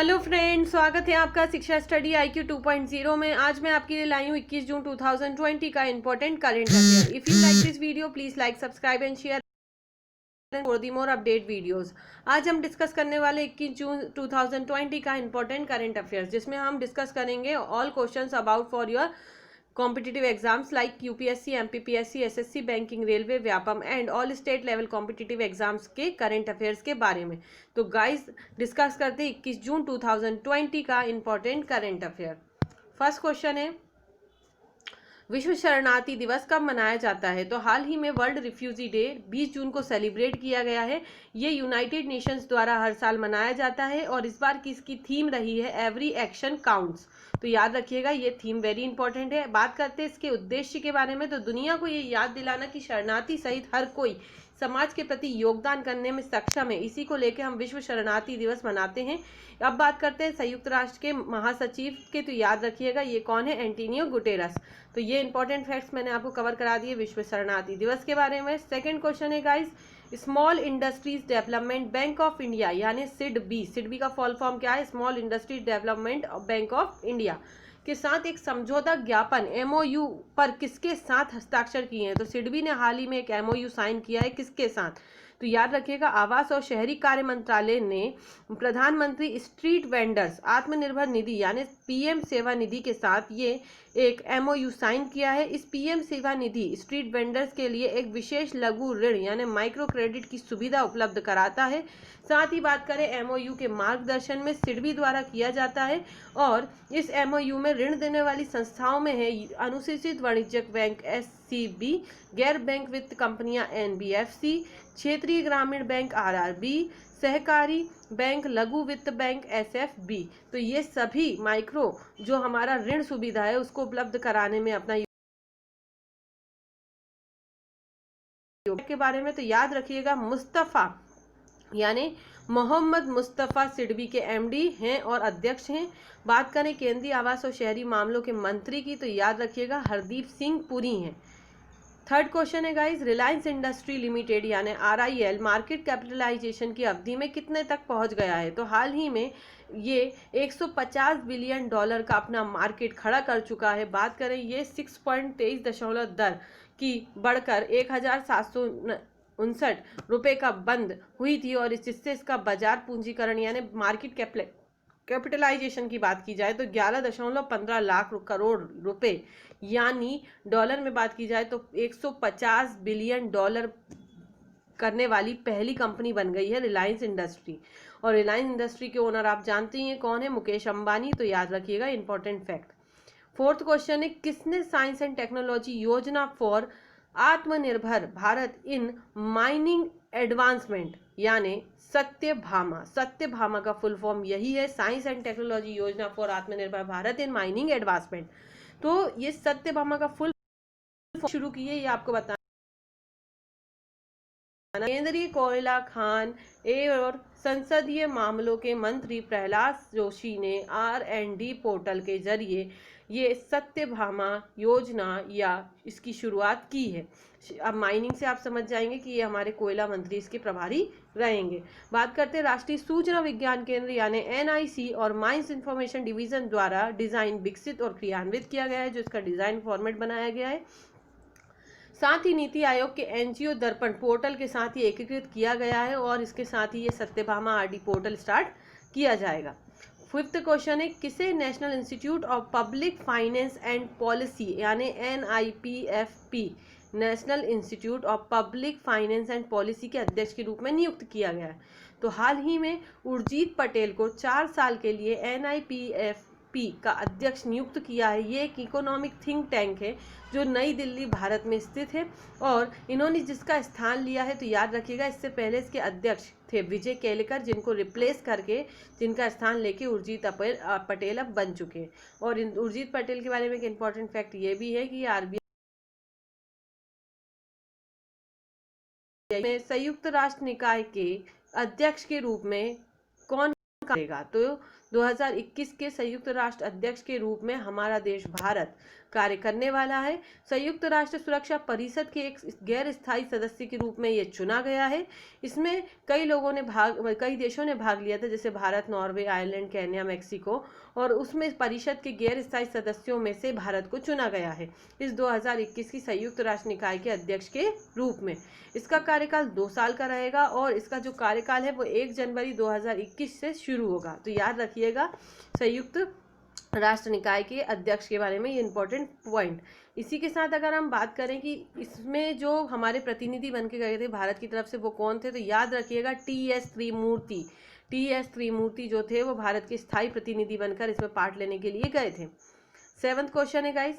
Hello friend, स्वागत है आपका शिक्षा स्टडी IQ 2.0 में। आज मैं आपके लिए लाई हूँ 21 जून 2020 का important current affair. If you like this video please like, subscribe and share for the more update videos. आज हम डिस्कस करने वाले 21 जून 2020 का इंपॉर्टेंट करंट अफेयर्स, जिसमें हम डिस्कस करेंगे all questions about for your competitive exams like UPSC, MPPSC, SSC, banking, railway, Vyapam and all state level competitive exams के current affairs के बारे में। तो गाइस, डिस्कस करते हैं 21 जून 2020 का important current affair. First question है, विश्व शरणार्थी दिवस कब मनाया जाता है? तो हाल ही में वर्ल्ड रिफ्यूजी डे 20 जून को सेलिब्रेट किया गया है। ये यूनाइटेड नेशंस द्वारा हर साल मनाया जाता है और इस बार की इसकी थीम रही है एवरी एक्शन काउंट्स। तो याद रखिएगा, ये थीम वेरी इंपॉर्टेंट है। बात करते हैं इसके उद्देश्य के बारे में। तो दुनिया को ये याद दिलाना कि शरणार्थी सहित हर कोई समाज के प्रति योगदान करने में सक्षम है, इसी को लेकर हम विश्व शरणार्थी दिवस मनाते हैं। अब बात करते हैं संयुक्त राष्ट्र के महासचिव के। तो याद रखिएगा, ये कौन है? Antonio Guterres. तो ये इंपॉर्टेंट फैक्ट्स मैंने आपको कवर करा दिए विश्व शरणार्थी दिवस के बारे में। सेकंड क्वेश्चन है guys, small industries development bank of India यानी सिडबी का फुल फॉर्म क्या है? Small industries development bank of India के साथ एक समझौता ज्ञापन MOU पर किसके साथ हस्ताक्षर किए हैं? तो सिडबी ने हाल ही में एक MOU साइन किया है, किसके साथ? तो याद रखिएगा, आवास और शहरी कार्य मंत्रालय ने प्रधानमंत्री स्ट्रीट वेंडर्स आत्मनिर्भर निधि यानी PM सेवा निधि के साथ ये एक MOU साइन किया है। इस PM सेवा निधि स्ट्रीट वेंडर्स के लिए एक विशेष लघु ऋण यानी माइक्रो क्रेडिट की सुविधा उपलब्ध कराता है। साथ ही बात करें MOU के मार्गदर्शन में सिडबी द्वारा किया जाता है और इस MOU में ऋण देने वाली संस्थाओं में है अनुसूचित वाणिज्यिक बैंक SCB, गैर बैंक वित्त कंपनियां NBFC, क्षेत्रीय ग्रामीण बैंक RRB, सहकारी बैंक, लघु वित्त बैंक SFB। तो ये सभी माइक्रो जो हमारा ऋण सुविधा है उसको उपलब्ध कराने में अपना के बारे में। तो याद रखिएगा, मुस्तफ़ा यानी मोहम्मद मुस्तफ़ा सिडबी के MD हैं और अध्यक्ष हैं। बात करें केंद्रीय आवास और शहरी मामलों के मंत्री की, तो याद रखिएगा हरदीप सिंह पुरी हैं। थर्ड क्वेश्चन है गाइस, रिलायंस इंडस्ट्री लिमिटेड यानी RIL मार्केट कैपिटलाइजेशन की अवधि में कितने तक पहुंच गया है? तो हाल ही में ये 150 बिलियन डॉलर का अपना मार्केट खड़ा कर चुका है। बात करें, ये 6.23 दर की बढ़कर 1759 रुपये का बंद हुई थी और इससे इसका बाजार पूंजीकरण यानी मार्केट कैपिटलाइजेशन की बात की जाए तो 11.15 लाख करोड़ रुपए यानी डॉलर में बात की जाए तो 150 बिलियन डॉलर करने वाली पहली कंपनी बन गई है रिलायंस इंडस्ट्री। और रिलायंस इंडस्ट्री के ओनर आप जानते ही हैं कौन है? मुकेश अंबानी। तो याद रखिएगा, इंपॉर्टेंट फैक्ट। फोर्थ क्वेश्चन है, किसने साइंस एंड टेक्नोलॉजी योजना फॉर आत्मनिर्भर भारत इन माइनिंग एडवांसमेंट यानी सत्यभामा का फुल फॉर्म यही है, साइंस एंड टेक्नोलॉजी योजना फॉर आत्मनिर्भर भारत इन माइनिंग एडवांसमेंट। तो ये सत्यभामा का फुल फॉर्म शुरू की है, ये आपको बताना। केंद्रीय कोयला खान और संसदीय मामलों के मंत्री प्रहलाद जोशी ने R&D पोर्टल के जरिए ये सत्यभामा योजना या इसकी शुरुआत की है। अब माइनिंग से आप समझ जाएंगे कि ये हमारे कोयला मंत्री इसके प्रभारी रहेंगे। बात करते हैं राष्ट्रीय सूचना विज्ञान केंद्र यानी NIC और माइंस इंफॉर्मेशन डिवीजन द्वारा डिजाइन विकसित और क्रियान्वित किया गया है, जो इसका डिजाइन फॉर्मेट बनाया गया है। साथ ही नीति आयोग के NGO दर्पण पोर्टल के साथ ही एकीकृत किया गया है और इसके साथ ही ये सत्यभामा RD पोर्टल स्टार्ट किया जाएगा। फिफ्थ क्वेश्चन है, किसे national institute of public finance and policy यानी NIPFP national institute of public finance and policy के अध्यक्ष के रूप में नियुक्त किया गया है? तो हाल ही में उर्जित पटेल को 4 साल के लिए NIPFP का अध्यक्ष नियुक्त किया है। ये एक इकोनॉमिक थिंक टैंक है जो नई दिल्ली भारत में स्थित है और इन्होंने जिसका स्थान लिया है, तो याद रखिएगा इससे पहले इसके अध्यक्ष थे विजय केलकर, जिनको रिप्लेस करके जिनका स्थान लेके उर्जित पटेल अब बन चुके हैं। और उर्जित पटेल के बारे में एक इंपॉर्टेंट फैक्ट ये भी है कि RBI में संयुक्त राष्ट्र निकाय के अध्यक्ष के रूप में कौन करेगा? तो 2021 के संयुक्त राष्ट्र अध्यक्ष के रूप में हमारा देश भारत कार्य करने वाला है। संयुक्त राष्ट्र सुरक्षा परिषद के एक गैर स्थायी सदस्य के रूप में ये चुना गया है। इसमें कई देशों ने भाग लिया था, जैसे Bharat, Norway, Ireland, Kenya, Mexico, और उसमें परिषद के गैर स्थायी सदस्यों में से भारत को चुना गया है इस 2021 की संयुक्त राष्ट्र निकाय के अध्यक्ष के रूप में। इसका कार्यकाल 2 साल का रहेगा और इसका जो कार्यकाल है वो 1 जनवरी 2021 से शुरू होगा। तो याद रखिएगा संयुक्त राष्ट्र निकाय के अध्यक्ष के बारे में ये इंपॉर्टेंट पॉइंट। इसी के साथ अगर हम बात करें कि इसमें जो हमारे प्रतिनिधि बन के गए थे भारत की तरफ से वो कौन थे, तो याद रखिएगा टी एस त्रिमूर्ति जो थे वो भारत के स्थायी प्रतिनिधि बनकर इसमें पार्ट लेने के लिए गए थे। 7वां क्वेश्चन है गाइस,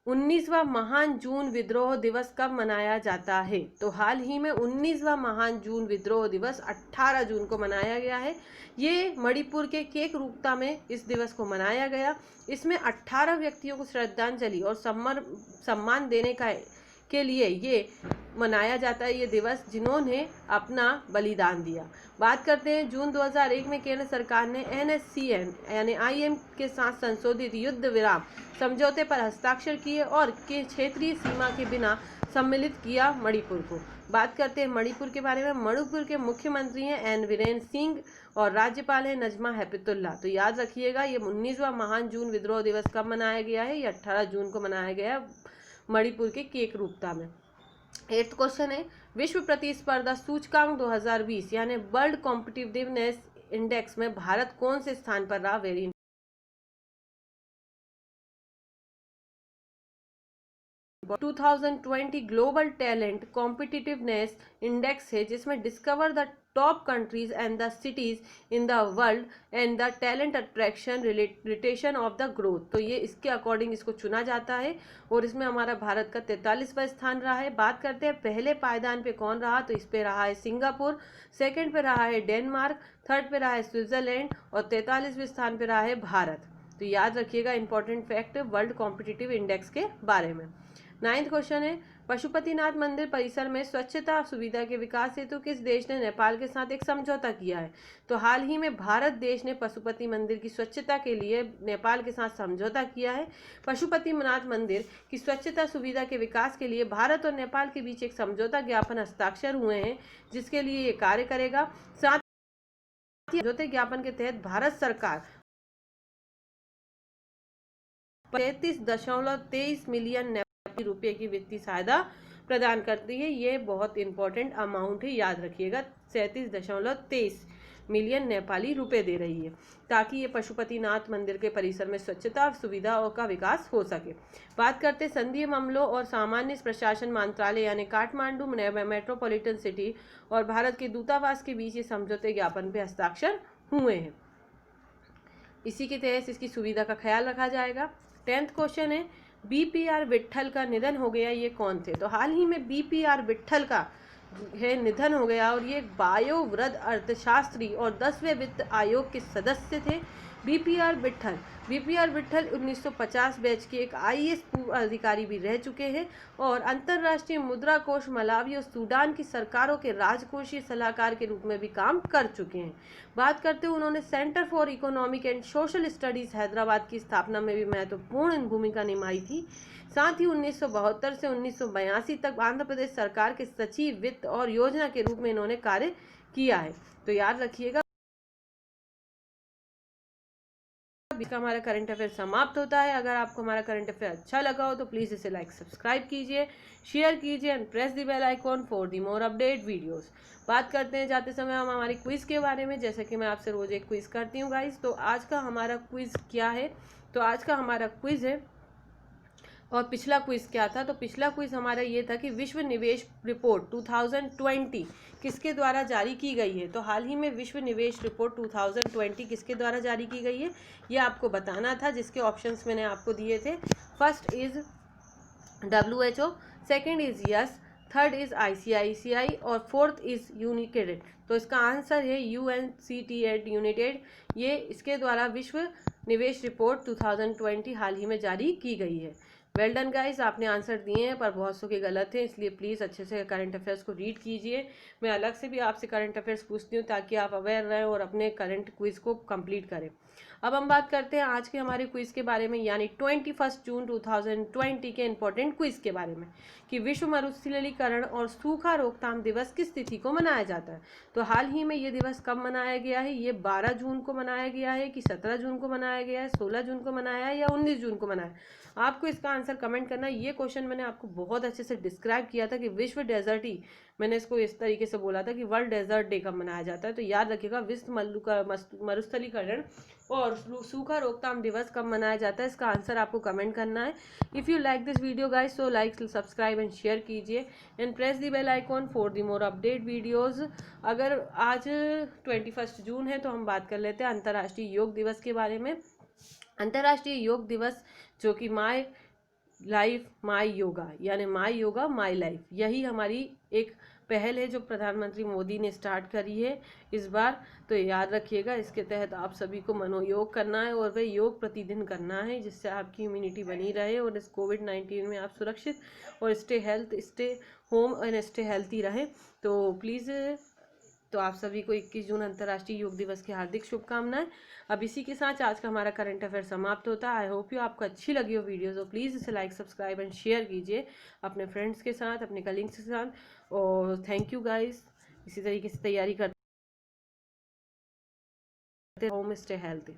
19वां महान जून विद्रोह दिवस कब मनाया जाता है? तो हाल ही में 19वां महान जून विद्रोह दिवस 18 जून को मनाया गया है। ये मणिपुर के केकरूपता में इस दिवस को मनाया गया। इसमें 18 व्यक्तियों को श्रद्धांजलि और सम्मान देने के लिए ये मनाया जाता है ये दिवस, जिन्होंने अपना बलिदान दिया। बात करते हैं जून 2001 में केंद्र सरकार ने NSCN यानी IM के साथ संशोधित युद्ध विराम समझौते पर हस्ताक्षर किए और के क्षेत्रीय सीमा के बिना सम्मिलित किया मणिपुर को। बात करते हैं मणिपुर के बारे में। मणिपुर के मुख्यमंत्री हैं एन वीरेन सिंह और राज्यपाल है नजमा हेपतुल्ला। तो याद रखिएगा ये 19वां महान जून विद्रोह दिवस कब मनाया गया है? ये 18 जून को मनाया गया मणिपुर के केकरूपता में। 8th क्वेश्चन है, विश्व प्रतिस्पर्धा सूचकांक 2020 यानी वर्ल्ड कॉम्पिटिटिवनेस इंडेक्स में भारत कौन से स्थान पर रहा? Very 2020 global talent competitiveness index है, जिसमें discover the top countries and the cities in the world and the talent attraction retention of the growth. तो ये इसके अकॉर्डिंग इसको चुना जाता है और इसमें हमारा भारत का 43वां स्थान रहा है। बात करते हैं पहले पायदान पे कौन रहा, तो इस पे रहा है सिंगापुर, सेकंड पे रहा है डेनमार्क, थर्ड पे रहा है स्विट्जरलैंड और 43वें स्थान पे रहा है भारत। तो याद रखिएगा important fact world competitive index के बारे में। 9th क्वेश्चन है, पशुपतिनाथ मंदिर परिसर में स्वच्छता सुविधा के विकास हेतु किस देश ने नेपाल के साथ एक समझौता किया है? तो हाल ही में भारत देश ने पशुपति मंदिर की स्वच्छता के लिए नेपाल के साथ समझौता किया है। पशुपतिनाथ मंदिर की स्वच्छता सुविधा के विकास के लिए भारत और नेपाल के बीच एक समझौता ज्ञापन हस्ताक्षर हुए हैं, जिसके लिए ये कार्य करेगा। साथ ही समझौते ज्ञापन के तहत भारत सरकार 33.23 मिलियन रुपए की वित्तीय सहायता प्रदान करती है। ये बहुत इंपॉर्टेंट अमाउंट है, याद रखिएगा 37.23 मिलियन नेपाली रुपए दे रही है, ताकि ये पशुपतिनाथ मंदिर के परिसर में स्वच्छता और सुविधाओं का विकास हो सके। बात करते संघीय मामलों और सामान्य प्रशासन मंत्रालय यानी काठमांडू मेट्रोपॉलिटन सिटी और भारत के दूतावास के बीच ये समझौते ज्ञापन पे हस्ताक्षर हुए हैं। इसी के तहत इसकी सुविधा का ख्याल रखा जाएगा। 10th क्वेश्चन है, BPR विट्ठल का निधन हो गया, ये कौन थे? तो हाल ही में BPR विट्ठल का है निधन हो गया और ये वायोवृद्ध अर्थशास्त्री और 10वें वित्त आयोग के सदस्य थे। BPR विट्ठल 1950 बैच के एक IAS पूर्व अधिकारी भी रह चुके हैं और अंतर्राष्ट्रीय मुद्रा कोष, मलावी और सूडान की सरकारों के राजकोषीय सलाहकार के रूप में भी काम कर चुके हैं। बात करते हैं उन्होंने centre for economic and social studies Hyderabad की स्थापना में भी महत्वपूर्ण भूमिका निभाई थी। साथ ही 1972 से 1982 तक आंध्र प्रदेश सरकार के सचिव वित्त और योजना के रूप में इन्होंने कार्य किया है। तो याद रखिएगा इसका हमारा करंट अफेयर समाप्त होता है। अगर आपको हमारा करंट अफेयर अच्छा लगा हो तो प्लीज़ इसे लाइक सब्सक्राइब कीजिए, शेयर कीजिए and press the bell icon for the more update videos. बात करते हैं जाते समय हम हमारी क्विज़ के बारे में, जैसे कि मैं आपसे रोज़ एक क्विज़ करती हूँ गाइस। तो आज का हमारा क्विज़ क्या है? तो आज का हमारा क्विज़ है, और पिछला क्विज़ क्या था? तो पिछला क्विज़ हमारा ये था कि विश्व निवेश रिपोर्ट 2020 किसके द्वारा जारी की गई है? तो हाल ही में विश्व निवेश रिपोर्ट 2020 किसके द्वारा जारी की गई है ये आपको बताना था, जिसके ऑप्शंस मैंने आपको दिए थे। First is WHO, second is yes, third is ICICI और फोर्थ इज यूनिटेड। तो इसका आंसर है UNCTAD यूनाइटेड। ये इसके द्वारा विश्व निवेश रिपोर्ट 2020 हाल ही में जारी की गई है। वेल डन गाइस, आपने आंसर दिए हैं पर बहुत सौ के गलत हैं, इसलिए प्लीज़ अच्छे से करंट अफेयर्स को रीड कीजिए। मैं अलग से भी आपसे करंट अफेयर्स पूछती हूँ ताकि आप अवेयर रहें और अपने करंट क्विज को कंप्लीट करें। अब हम बात करते हैं आज के हमारे क्विज के बारे में, यानी 21 जून 2020 के इंपॉर्टेंट क्विज के बारे में कि विश्व मरुस्थलीकरण और सूखा रोकथाम दिवस किस तिथि को मनाया जाता है। तो हाल ही में ये दिवस कब मनाया गया है? ये 12 जून को मनाया गया है कि 17 जून को मनाया गया है, 16 जून को मनाया है या 19 जून को मनाया है? आपको इसका आंसर कमेंट करना है। ये क्वेश्चन मैंने आपको बहुत अच्छे से डिस्क्राइब किया था कि विश्व डेजर्टी, मैंने इसको इस तरीके से बोला था कि वर्ल्ड डेजर्ट डे कब मनाया जाता है। तो याद रखिएगा विश्व मरुस्थलीकरण और सूखा रोकथाम दिवस कब मनाया जाता है, इसका आंसर आपको कमेंट करना है। If you like this video guys, so like, subscribe and share कीजिए and press the bell icon for the more update videos. अगर आज 21 जून है तो हम बात कर लेते हैं अंतर्राष्ट्रीय योग दिवस के बारे में। अंतर्राष्ट्रीय योग दिवस जो कि माय लाइफ माय योगा, यानी माय योगा माय लाइफ, यही हमारी एक पहल है जो प्रधानमंत्री मोदी ने स्टार्ट करी है इस बार। तो याद रखिएगा, इसके तहत आप सभी को मनोयोग करना है और वह योग प्रतिदिन करना है जिससे आपकी इम्यूनिटी बनी रहे और इस कोविड-19 में आप सुरक्षित और stay home and stay healthy रहें। तो प्लीज़, तो आप सभी को 21 जून अंतर्राष्ट्रीय योग दिवस की हार्दिक शुभकामनाएं। अब इसी के साथ आज का हमारा करंट अफेयर समाप्त होता है। आई होप यू आपको अच्छी लगी हो वीडियो, तो प्लीज़ इसे लाइक, सब्सक्राइब एंड शेयर कीजिए अपने फ्रेंड्स के साथ, अपने कलीग्स के साथ। और थैंक यू गाइस। इसी तरीके से तैयारी करते, होम स्टे हेल्थी।